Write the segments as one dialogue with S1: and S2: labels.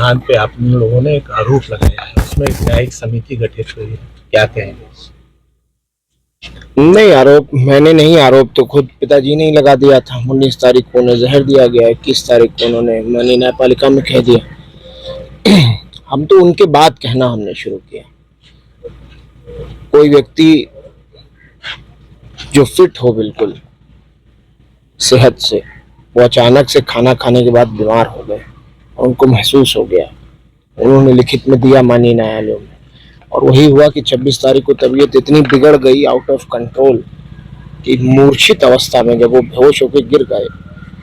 S1: देहांत पे आप लोगों ने एक आरोप लगाया है, उसमें एक न्यायिक समिति गठित हुई है, क्या कहेंगे?
S2: नहीं, आरोप मैंने नहीं, आरोप तो खुद पिताजी ने ही लगा दिया था। 19 तारीख को उन्हें जहर दिया गया, 21 तारीख को उन्होंने माननीय न्यायपालिका में कह दिया। हम तो उनके बाद कहना हमने शुरू किया। कोई व्यक्ति जो फिट हो बिल्कुल सेहत से, वो अचानक से खाना खाने के बाद बीमार हो गए और उनको महसूस हो गया, उन्होंने लिखित में दिया माननीय न्यायालय में, और वही हुआ कि 26 तारीख को तबीयत इतनी बिगड़ गई, आउट ऑफ कंट्रोल, कि मूर्छित अवस्था में जब वो बेहोश होकर गिर गए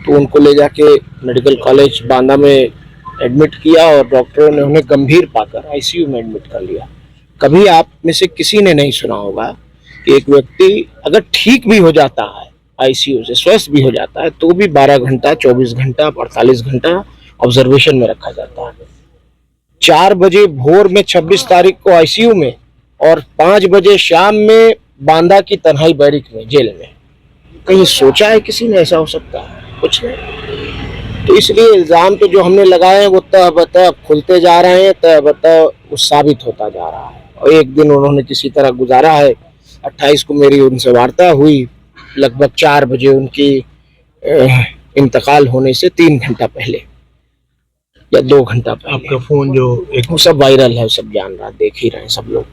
S2: तो उनको ले जाके मेडिकल कॉलेज बांदा में एडमिट किया और डॉक्टरों ने उन्हें गंभीर पाकर आईसीयू में एडमिट कर लिया। कभी आप में से किसी ने नहीं सुना होगा कि एक व्यक्ति अगर ठीक भी हो जाता है, आईसीयू से स्वस्थ भी हो जाता है, तो भी 12 घंटा, 24 घंटा, 48 घंटा ऑब्जर्वेशन में रखा जाता है। 4 बजे भोर में 26 तारीख को आईसीयू में और 5 बजे शाम में बांदा की तन्हाई बैरिक में, जेल में। कहीं सोचा है किसी ने ऐसा हो सकता है? कुछ नहीं। तो इसलिए इल्जाम तो जो हमने लगाए हैं वो तब खुलते जा रहे हैं, तब वो साबित होता जा रहा है। और एक दिन उन्होंने किसी तरह गुजारा है। 28 को मेरी उनसे वार्ता हुई, लगभग 4 बजे उनकी इंतकाल होने से 3 घंटा पहले या 2 घंटा पहले।
S1: आपका फोन जो एक
S2: वो सब वायरल है, सब जान रहा, देख ही रहे हैं सब लोग।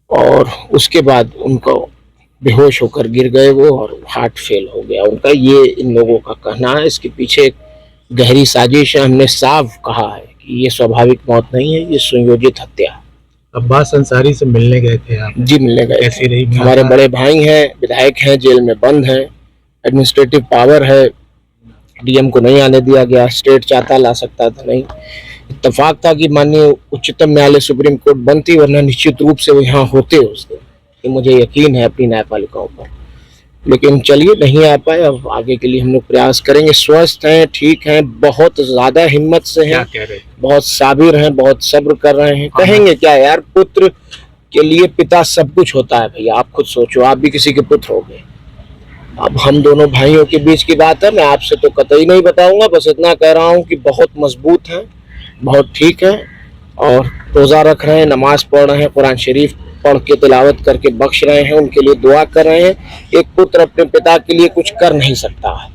S2: और उसके बाद उनको बेहोश होकर गिर गए वो, और हार्ट फेल हो गया उनका, ये इन लोगों का कहना है। इसके पीछे एक गहरी साजिश है। हमने साफ कहा है कि ये स्वाभाविक मौत नहीं है, ये सुनियोजित हत्या है।
S1: अब्बास अंसारी से मिलने गए थे आप?
S2: जी, मिलने गए।
S1: कैसी रही?
S2: हमारे बड़े भाई हैं, विधायक हैं, जेल में बंद हैं, एडमिनिस्ट्रेटिव पावर है, डीएम को नहीं आने दिया गया, स्टेट चाहता ला सकता था, नहीं। इत्तेफाक था कि माननीय उच्चतम न्यायालय सुप्रीम कोर्ट बंद थी, वरना निश्चित रूप से वो यहाँ होते उस दिन, कि मुझे यकीन है अपनी न्यायपालिकाओं पर। लेकिन चलिए, नहीं आ पाए। अब आगे के लिए हम लोग प्रयास करेंगे। स्वस्थ हैं, ठीक हैं, बहुत ज्यादा हिम्मत से हैं, बहुत साबिर हैं, बहुत सब्र कर रहे हैं। कहेंगे क्या यार, पुत्र के लिए पिता सब कुछ होता है भैया। आप खुद सोचो, आप भी किसी के पुत्र हो गए। अब हम दोनों भाइयों के बीच की बात है, मैं आपसे तो कतई नहीं बताऊंगा, बस इतना कह रहा हूँ कि बहुत मजबूत हैं, बहुत ठीक हैं, और रोज़ा रख रहे हैं, नमाज पढ़ रहे हैं, कुरान शरीफ पढ़ के तिलावत करके बख्श रहे हैं, उनके लिए दुआ कर रहे हैं। एक पुत्र अपने पिता के लिए कुछ कर नहीं सकता है,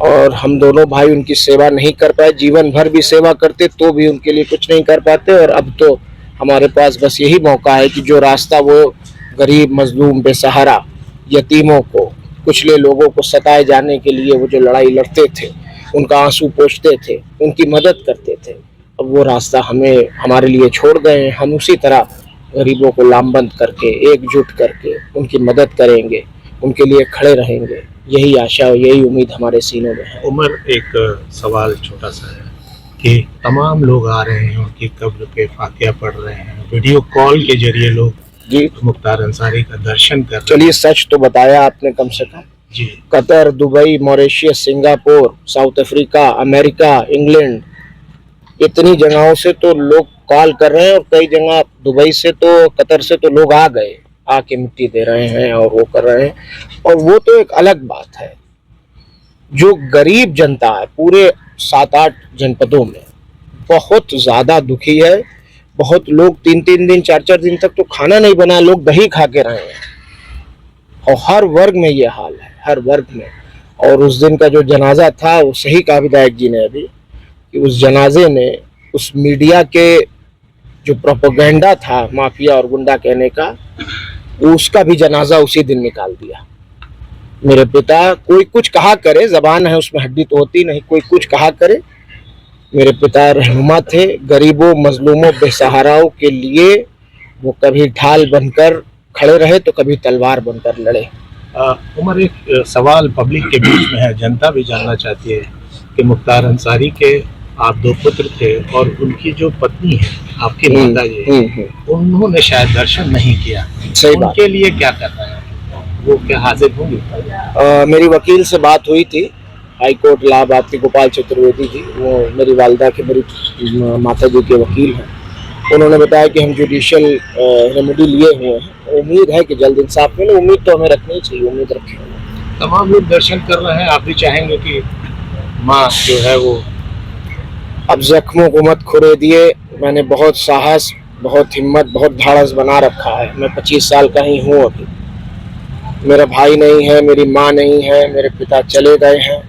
S2: और हम दोनों भाई उनकी सेवा नहीं कर पाए। जीवन भर भी सेवा करते तो भी उनके लिए कुछ नहीं कर पाते, और अब तो हमारे पास बस यही मौका है कि जो रास्ता वो गरीब, मजलूम, बेसहारा, यतीमों को, कुचले लोगों को सताए जाने के लिए वो जो लड़ाई लड़ते थे, उनका आंसू पोंछते थे, उनकी मदद करते थे, अब वो रास्ता हमें, हमारे लिए छोड़ गए हैं। हम उसी तरह गरीबों को लामबंद करके, एकजुट करके उनकी मदद करेंगे, उनके लिए खड़े रहेंगे। यही आशा और यही उम्मीद हमारे सीनों में है।
S1: उमर, एक सवाल छोटा सा है कि तमाम लोग आ रहे हैं, उनकी कब्र पे फातिहा पढ़ रहे हैं, वीडियो कॉल के जरिए लोग जी मुख्तार अंसारी का दर्शन कर रहे हैं।
S2: चलिए, सच तो बताया आपने कम से कम।
S1: जी,
S2: Qatar, Dubai, Mauritius, Singapore, South Africa, America, England, इतनी जगहों से तो लोग कॉल कर रहे हैं, और कई जगह दुबई से तो, कतर से तो लोग आ गए, आके मिट्टी दे रहे हैं और वो कर रहे हैं। और वो तो एक अलग बात है, जो गरीब जनता है पूरे 7-8 जनपदों में बहुत ज्यादा दुखी है। बहुत लोग 3-3 दिन, 4-4 दिन तक तो खाना नहीं बना, लोग दही खा के रहे हैं, और हर वर्ग में ये हाल है, हर वर्ग में। और उस दिन का जो जनाजा था, वो सही कहा विधायक जी ने अभी, कि उस जनाजे ने, उस मीडिया के जो प्रोपेगेंडा था माफिया और गुंडा कहने का, उसका भी जनाजा उसी दिन निकाल दिया। मेरे पिता, कोई कुछ कहा करे, जबान है उसमें हड्डी तो होती नहीं, कोई कुछ कहा करे, मेरे पिता रहनुमा थे, गरीबों, मजलूमों, बेसहाराओं के लिए वो कभी ढाल बनकर खड़े रहे तो कभी तलवार बनकर लड़े।
S1: उमर, एक सवाल पब्लिक के बीच में है, जनता भी जानना चाहती है कि मुख्तार अंसारी के आप 2 पुत्र थे, और उनकी जो पत्नी है, आपकी माता जी, उन्होंने शायद दर्शन नहीं किया।
S2: सही बात।
S1: उनके लिए क्या करना है, वो क्या हाजिर होंगे?
S2: मेरी वकील से बात हुई थी, हाई कोर्ट इलाहाबाद की गोपाल चतुर्वेदी जी, वो मेरी वालिदा के, मेरी माता जी के वकील हैं। उन्होंने बताया कि हम जुडिशियल रेमेडी लिए हुए हैं, उम्मीद है कि जल्द इंसाफ मिले। उम्मीद तो हमें रखनी चाहिए, उम्मीद रखें।
S1: तमाम लोग दर्शन कर रहे हैं, आप भी चाहेंगे कि माँ जो है वो
S2: अब जख्मों को मत खुरे दिए। मैंने बहुत साहस, बहुत हिम्मत, बहुत धाड़स बना रखा है। मैं 25 साल का ही हूँ अभी। मेरा भाई नहीं है, मेरी माँ नहीं है, मेरे पिता चले गए हैं।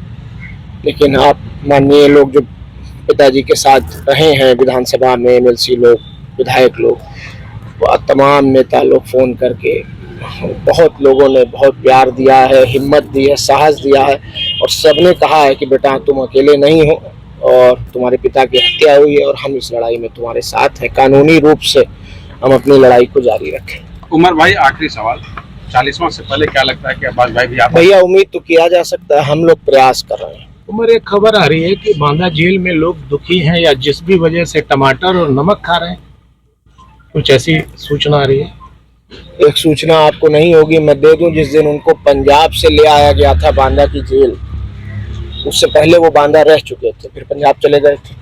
S2: लेकिन आप माननीय लोग जो पिताजी के साथ रहे हैं विधानसभा में, एमएलसी लोग, विधायक लोग, वो तमाम नेता लोग फ़ोन करके बहुत लोगों ने बहुत प्यार दिया है, हिम्मत दी है, साहस दिया है और सबने कहा है कि बेटा तुम अकेले नहीं हो और तुम्हारे पिता की हत्या हुई है और हम इस लड़ाई में तुम्हारे साथ हैं। कानूनी रूप से हम अपनी लड़ाई को जारी रखें।
S3: उमर भाई, आखिरी सवाल, 40वां से पहले क्या लगता है कि अब्बास भाई भी आप?
S2: भैया उम्मीद तो किया जा सकता है, हम लोग प्रयास कर रहे हैं।
S1: उमर, एक खबर आ रही है कि बांदा जेल में लोग दुखी हैं या जिस भी वजह से टमाटर और नमक खा रहे हैं, कुछ ऐसी सूचना आ रही है?
S2: एक सूचना आपको नहीं होगी, मैं दे दूं। जिस दिन उनको पंजाब से ले आया गया था बांदा की जेल, उससे पहले वो बांदा रह चुके थे, फिर पंजाब चले गए थे।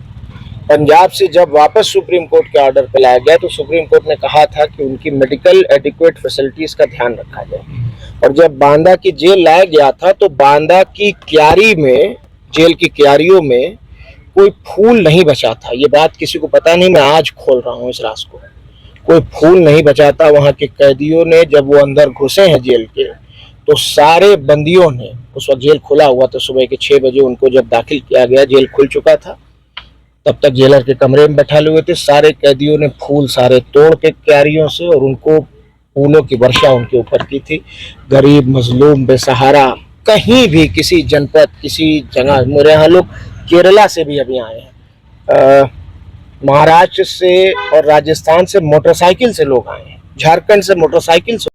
S2: पंजाब से जब वापस सुप्रीम कोर्ट के ऑर्डर पे लाया गया तो सुप्रीम कोर्ट ने कहा था कि उनकी मेडिकल एडिक्वेट फैसिलिटीज का ध्यान रखा जाए। और जब बांदा की जेल लाया गया था तो बांदा की क्यारी में, जेल की क्यारियों में कोई फूल नहीं बचा था। ये बात किसी को पता नहीं, मैं आज खोल रहा हूँ इस राज को। कोई फूल नहीं बचा था। वहाँ के कैदियों ने जब वो अंदर घुसे हैं जेल के, तो सारे बंदियों ने, उस वक्त जेल खुला हुआ था, सुबह के 6 बजे उनको जब दाखिल किया गया, जेल खुल चुका था, तब तक जेलर के कमरे में बैठा हुए थे। सारे कैदियों ने फूल सारे तोड़ के क्यारियों से और उनको फूलों की वर्षा उनके ऊपर की थी। गरीब, मजलूम, बेसहारा, कहीं भी किसी जनपद, किसी जगह, मेरे यहाँ लोग केरला से भी अभी आए हैं, महाराष्ट्र से और राजस्थान से मोटरसाइकिल से लोग आए हैं, झारखंड से मोटरसाइकिल से